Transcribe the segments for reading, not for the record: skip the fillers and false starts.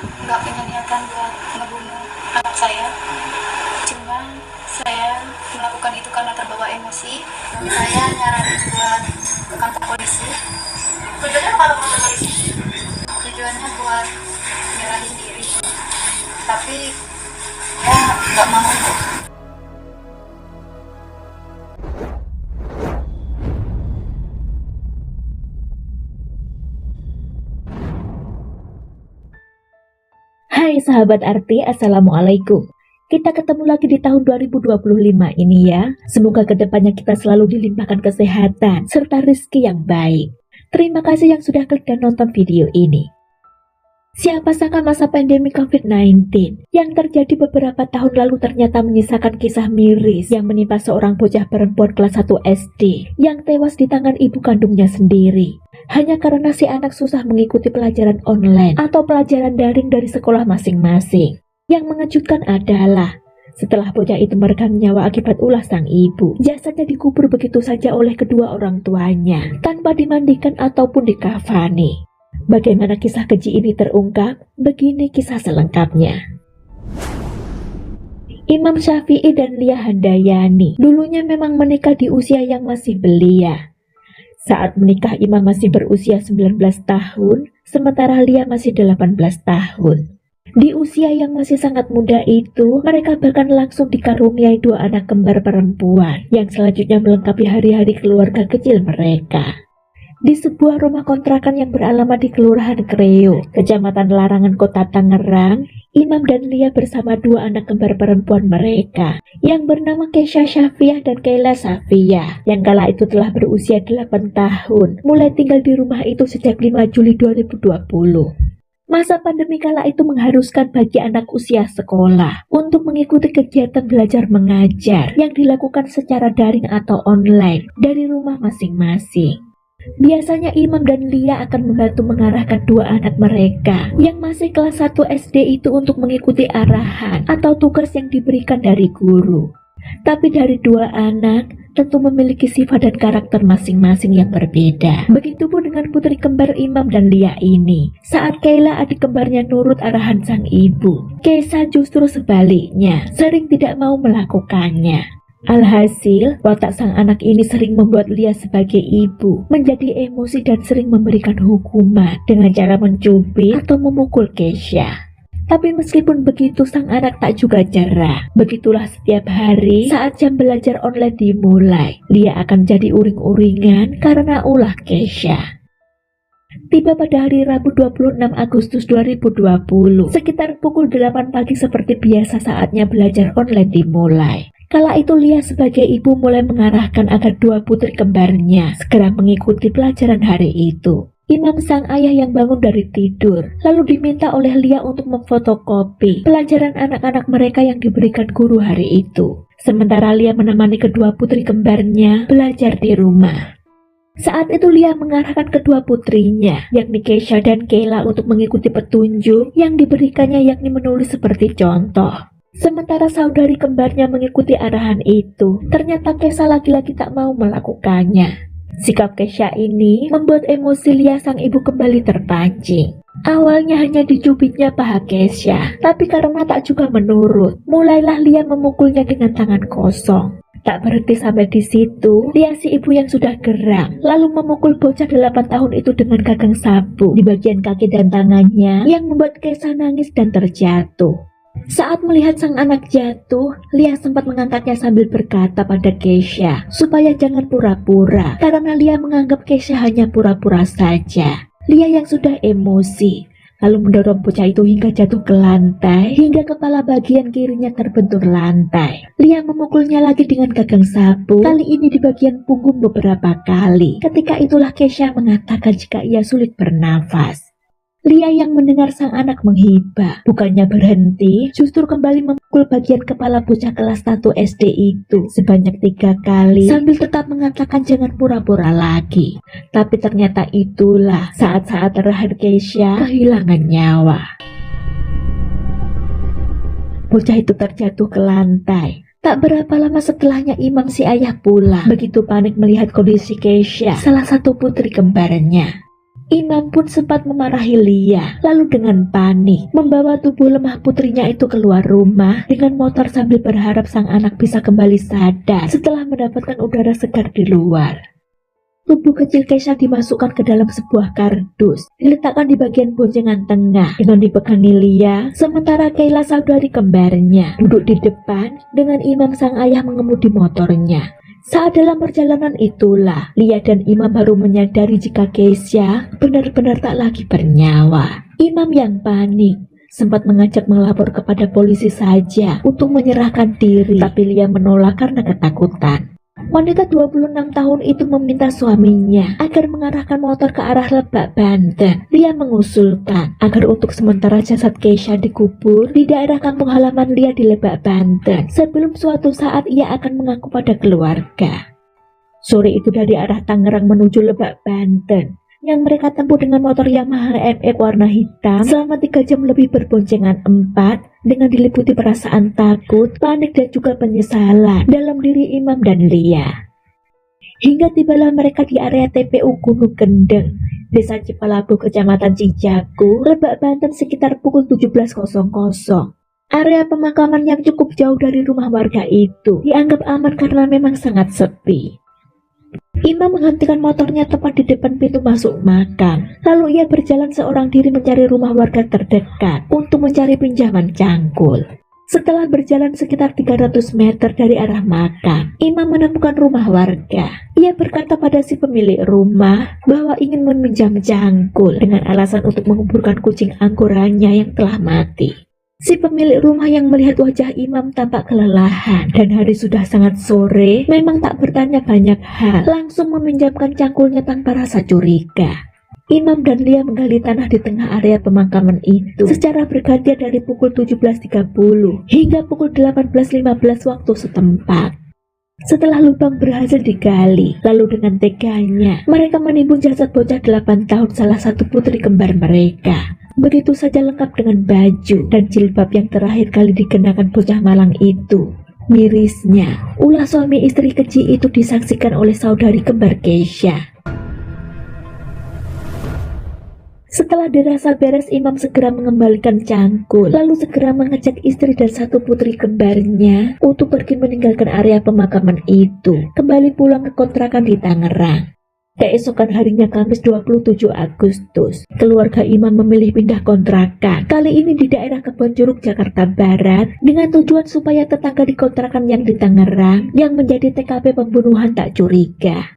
nggak punya niatan buat ngebunuh anak saya. Cuma saya melakukan itu karena terbawa emosi. Saya nyaranin buat ke kantor polisi. Tujuannya apa kantor polisi? Tujuannya buat nyerahin diri. Tapi saya nggak mau. Hai sahabat Arti, Assalamualaikum. Kita ketemu lagi di tahun 2025 ini ya. Semoga kedepannya kita selalu dilimpahkan kesehatan serta rezeki yang baik. Terima kasih yang sudah klik dan nonton video ini. Siapa sangka masa pandemi COVID-19 yang terjadi beberapa tahun lalu ternyata menyisakan kisah miris yang menimpa seorang bocah perempuan kelas 1 SD yang tewas di tangan ibu kandungnya sendiri. Hanya karena si anak susah mengikuti pelajaran online atau pelajaran daring dari sekolah masing-masing. Yang mengejutkan adalah, setelah bocah itu meregang nyawa akibat ulah sang ibu, jasadnya dikubur begitu saja oleh kedua orang tuanya, tanpa dimandikan ataupun dikafani. Bagaimana kisah keji ini terungkap? Begini kisah selengkapnya. Imam Syafi'i dan Lia Handayani dulunya memang menikah di usia yang masih belia. Saat menikah Imam masih berusia 19 tahun, sementara Lia masih 18 tahun. Di usia yang masih sangat muda itu, mereka bahkan langsung dikaruniai 2 anak kembar perempuan yang selanjutnya melengkapi hari-hari keluarga kecil mereka. Di sebuah rumah kontrakan yang beralamat di Kelurahan Kreo, Kecamatan Larangan, Kota Tangerang, Imam dan Lia bersama 2 anak kembar perempuan mereka yang bernama Kesha Syafiyah dan Kayla Safiyah yang kala itu telah berusia 8 tahun, mulai tinggal di rumah itu sejak 5 Juli 2020. Masa pandemi kala itu mengharuskan bagi anak usia sekolah untuk mengikuti kegiatan belajar mengajar yang dilakukan secara daring atau online dari rumah masing-masing. Biasanya Imam dan Lia akan membantu mengarahkan 2 anak mereka yang masih kelas 1 SD itu untuk mengikuti arahan atau tugas yang diberikan dari guru. Tapi dari 2 anak tentu memiliki sifat dan karakter masing-masing yang berbeda. Begitupun dengan putri kembar Imam dan Lia ini. Saat Kayla adik kembarnya nurut arahan sang ibu, Kesha justru sebaliknya, sering tidak mau melakukannya. Alhasil, watak sang anak ini sering membuat Lia sebagai ibu menjadi emosi dan sering memberikan hukuman dengan cara mencubit atau memukul Kesha. Tapi meskipun begitu, sang anak tak juga jerah. Begitulah setiap hari saat jam belajar online dimulai, Lia akan jadi uring-uringan karena ulah Kesha. Tiba pada hari Rabu 26 Agustus 2020, sekitar pukul 8 pagi seperti biasa saatnya belajar online dimulai. Kala itu Lia sebagai ibu mulai mengarahkan agar 2 putri kembarnya segera mengikuti pelajaran hari itu. Imam sang ayah yang bangun dari tidur, lalu diminta oleh Lia untuk memfotokopi pelajaran anak-anak mereka yang diberikan guru hari itu. Sementara Lia menemani kedua putri kembarnya belajar di rumah. Saat itu Lia mengarahkan kedua putrinya, yakni Kesha dan Kayla untuk mengikuti petunjuk yang diberikannya, yakni menulis seperti contoh. Sementara saudari kembarnya mengikuti arahan itu, ternyata Kesha lagi-lagi tak mau melakukannya. Sikap Kesha ini membuat emosi Lia sang ibu kembali terpancing. Awalnya hanya dicubitnya paha Kesha, tapi karena tak juga menurut, mulailah Lia memukulnya dengan tangan kosong. Tak berhenti sampai di situ, Lia si ibu yang sudah geram, lalu memukul bocah 8 tahun itu dengan gagang sapu di bagian kaki dan tangannya yang membuat Kesha nangis dan terjatuh. Saat melihat sang anak jatuh, Lia sempat mengangkatnya sambil berkata pada Kesha supaya jangan pura-pura, karena Lia menganggap Kesha hanya pura-pura saja. Lia yang sudah emosi lalu mendorong bocah itu hingga jatuh ke lantai, hingga kepala bagian kirinya terbentur lantai. Lia memukulnya lagi dengan gagang sapu, kali ini di bagian punggung beberapa kali. Ketika itulah Kesha mengatakan jika ia sulit bernafas. Lia yang mendengar sang anak menghibah, bukannya berhenti, justru kembali memukul bagian kepala bocah kelas 1 SD itu sebanyak 3 kali sambil tetap mengatakan jangan pura-pura lagi. Tapi ternyata itulah saat-saat terakhir Kesha kehilangan nyawa. Bocah itu terjatuh ke lantai. Tak berapa lama setelahnya Imam si ayah pulang, begitu panik melihat kondisi Kesha, salah satu putri kembarnya. Imam pun sempat memarahi Lia, lalu dengan panik membawa tubuh lemah putrinya itu keluar rumah dengan motor sambil berharap sang anak bisa kembali sadar setelah mendapatkan udara segar di luar. Tubuh kecil Keisha dimasukkan ke dalam sebuah kardus, diletakkan di bagian boncengan tengah dengan dipegangi Lia, sementara Kayla saudari kembarnya duduk di depan dengan Imam sang ayah mengemudi motornya. Saat dalam perjalanan itulah, Lia dan Imam baru menyadari jika Keisha benar-benar tak lagi bernyawa. Imam yang panik sempat mengajak melapor kepada polisi saja untuk menyerahkan diri, tapi Lia menolak karena ketakutan. Wanita 26 tahun itu meminta suaminya agar mengarahkan motor ke arah Lebak, Banten. Lia mengusulkan agar untuk sementara jasad Keisha dikubur di daerah kampung halaman Lia di Lebak, Banten, sebelum suatu saat ia akan mengaku pada keluarga. Sore itu dari arah Tangerang menuju Lebak, Banten, yang mereka tempuh dengan motor Yamaha MX warna hitam selama 3 jam lebih berboncengan 4 dengan diliputi perasaan takut, panik dan juga penyesalan dalam diri Imam dan Lia. Hingga tibalah mereka di area TPU Gunung Kendeng, Desa Cipalabuh, Kecamatan Cijaku, Lebak, Banten sekitar pukul 17.00. Area pemakaman yang cukup jauh dari rumah warga itu dianggap aman karena memang sangat sepi. Imam menghentikan motornya tepat di depan pintu masuk makam. Lalu ia berjalan seorang diri mencari rumah warga terdekat untuk mencari pinjaman cangkul. Setelah berjalan sekitar 300 meter dari arah makam, Imam menemukan rumah warga. Ia berkata pada si pemilik rumah bahwa ingin meminjam cangkul dengan alasan untuk menguburkan kucing anggorannya yang telah mati. Si pemilik rumah yang melihat wajah Imam tampak kelelahan dan hari sudah sangat sore, memang tak bertanya banyak hal, langsung meminjamkan cangkulnya tanpa rasa curiga. Imam dan Lia menggali tanah di tengah area pemakaman itu secara bergantian dari pukul 17.30 hingga pukul 18.15 waktu setempat. Setelah lubang berhasil digali, lalu dengan teganya mereka menimbun jasad bocah 8 tahun salah satu putri kembar mereka. Begitu saja lengkap dengan baju dan jilbab yang terakhir kali dikenakan bocah malang itu. Mirisnya, ulah suami istri keji itu disaksikan oleh saudari kembar Keisha. Setelah dirasa beres, Imam segera mengembalikan cangkul, lalu segera mengajak istri dan satu putri kembarnya untuk pergi meninggalkan area pemakaman itu, kembali pulang ke kontrakan di Tangerang. Keesokan harinya Kamis 27 Agustus, keluarga Imam memilih pindah kontrakan, kali ini di daerah Kebonjeruk, Jakarta Barat, dengan tujuan supaya tetangga di kontrakan yang di Tangerang, yang menjadi TKP pembunuhan tak curiga.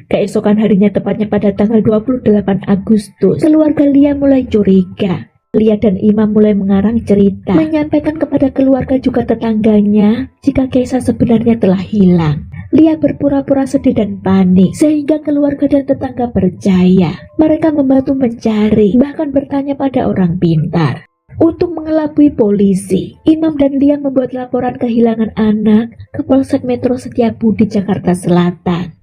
Keesokan harinya, tepatnya pada tanggal 28 Agustus, keluarga Lia mulai curiga. Lia dan Imam mulai mengarang cerita, menyampaikan kepada keluarga juga tetangganya jika Keisha sebenarnya telah hilang. Lia berpura-pura sedih dan panik, sehingga keluarga dan tetangga percaya. Mereka membantu mencari, bahkan bertanya pada orang pintar. Untuk mengelabui polisi, Imam dan Lia membuat laporan kehilangan anak ke Polsek Metro Setiabudi, Jakarta Selatan.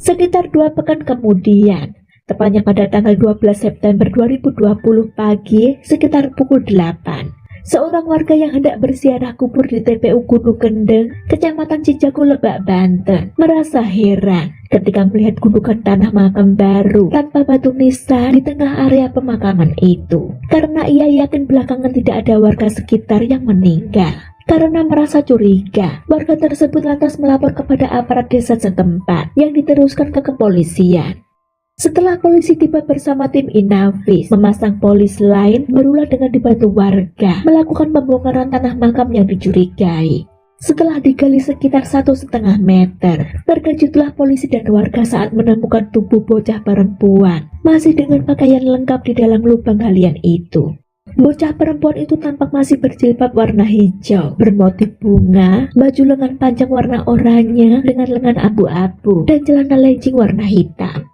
Sekitar 2 pekan kemudian, tepatnya pada tanggal 12 September 2020 pagi, sekitar pukul 8, seorang warga yang hendak berziarah kubur di TPU Gunung Kendeng, Kecamatan Cijaku, Lebak, Banten, merasa heran ketika melihat gundukan tanah makam baru tanpa batu nisan di tengah area pemakaman itu, karena ia yakin belakangan tidak ada warga sekitar yang meninggal. Karena merasa curiga, warga tersebut lantas melapor kepada aparat desa setempat yang diteruskan ke kepolisian. Setelah polisi tiba bersama tim Inavis, memasang polis lain, barulah dengan dibantu warga melakukan pembongkaran tanah makam yang dicurigai. Setelah digali sekitar 1,5 meter, terkejutlah polisi dan warga saat menemukan tubuh bocah perempuan masih dengan pakaian lengkap di dalam lubang galian itu. Bocah perempuan itu tampak masih berjilbab warna hijau, bermotif bunga, baju lengan panjang warna oranye dengan lengan abu-abu, dan celana legging warna hitam.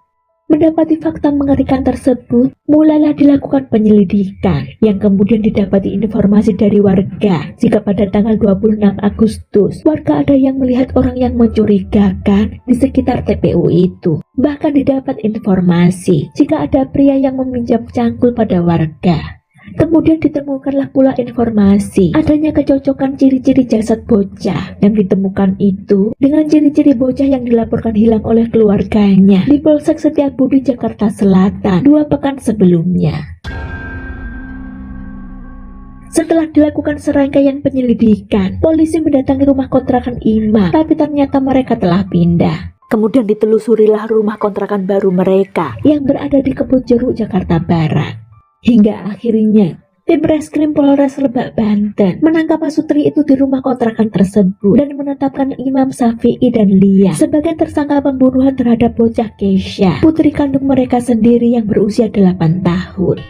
Mendapati fakta mengerikan tersebut, mulailah dilakukan penyelidikan, yang kemudian didapati informasi dari warga jika pada tanggal 26 Agustus, warga ada yang melihat orang yang mencurigakan di sekitar TPU itu. Bahkan didapat informasi jika ada pria yang meminjam cangkul pada warga. Kemudian ditemukanlah pula informasi adanya kecocokan ciri-ciri jasad bocah yang ditemukan itu dengan ciri-ciri bocah yang dilaporkan hilang oleh keluarganya di Polsek Setiabudi, Jakarta Selatan 2 pekan sebelumnya. Setelah dilakukan serangkaian penyelidikan, polisi mendatangi rumah kontrakan Imam, tapi ternyata mereka telah pindah. Kemudian ditelusurilah rumah kontrakan baru mereka yang berada di Kebun Jeruk, Jakarta Barat. Hingga akhirnya, tim Reskrim Polres Lebak, Banten menangkap Pasutri itu di rumah kontrakan tersebut dan menetapkan Imam, Syafi'i, dan Lia sebagai tersangka pembunuhan terhadap bocah Keisha, putri kandung mereka sendiri yang berusia 8 tahun.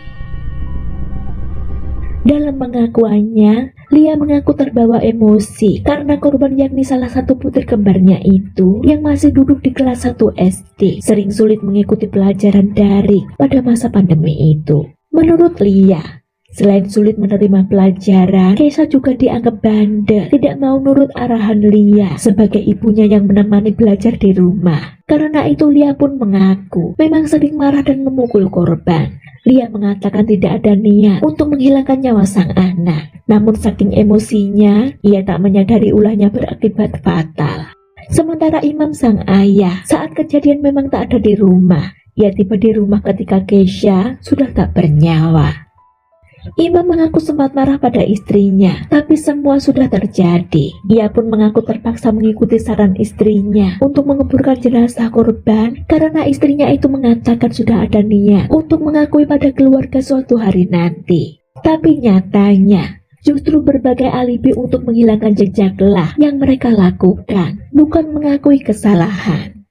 Dalam pengakuannya, Lia mengaku terbawa emosi karena korban yakni salah satu putri kembarnya itu yang masih duduk di kelas 1 SD sering sulit mengikuti pelajaran daring pada masa pandemi itu. Menurut Lia, selain sulit menerima pelajaran, Keisha juga dianggap bandel, tidak mau nurut arahan Lia sebagai ibunya yang menemani belajar di rumah. Karena itu Lia pun mengaku memang sering marah dan memukul korban. Lia mengatakan tidak ada niat untuk menghilangkan nyawa sang anak. Namun saking emosinya, ia tak menyadari ulahnya berakibat fatal. Sementara Imam, sang ayah, saat kejadian memang tak ada di rumah. Ia tiba di rumah ketika Keisha sudah tak bernyawa. Imam mengaku sempat marah pada istrinya, tapi semua sudah terjadi. Ia pun mengaku terpaksa mengikuti saran istrinya untuk menguburkan jenazah korban karena istrinya itu mengatakan sudah ada niat untuk mengakui pada keluarga suatu hari nanti. Tapi nyatanya, justru berbagai alibi untuk menghilangkan jejaklah yang mereka lakukan, bukan mengakui kesalahan.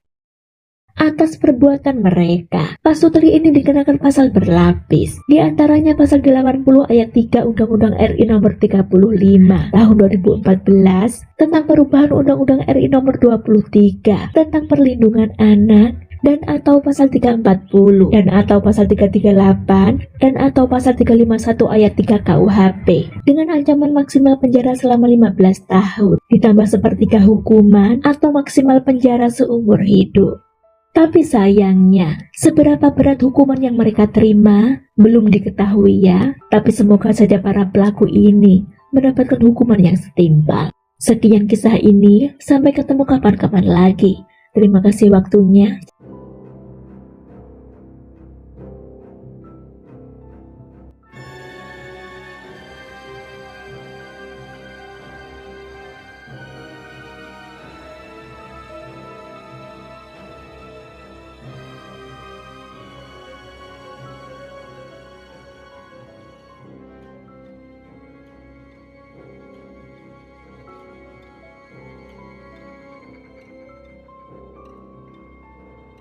Atas perbuatan mereka, Pasutri ini dikenakan pasal berlapis, di antaranya pasal 80 ayat 3 Undang-Undang RI nomor 35 tahun 2014 tentang perubahan Undang-Undang RI nomor 23 tentang perlindungan anak, dan atau pasal 340 dan atau pasal 338 dan atau pasal 351 ayat 3 KUHP dengan ancaman maksimal penjara selama 15 tahun ditambah sepertiga hukuman atau maksimal penjara seumur hidup. Tapi sayangnya, seberapa berat hukuman yang mereka terima belum diketahui ya, tapi semoga saja para pelaku ini mendapatkan hukuman yang setimpal. Sekian kisah ini, sampai ketemu kapan-kapan lagi. Terima kasih waktunya.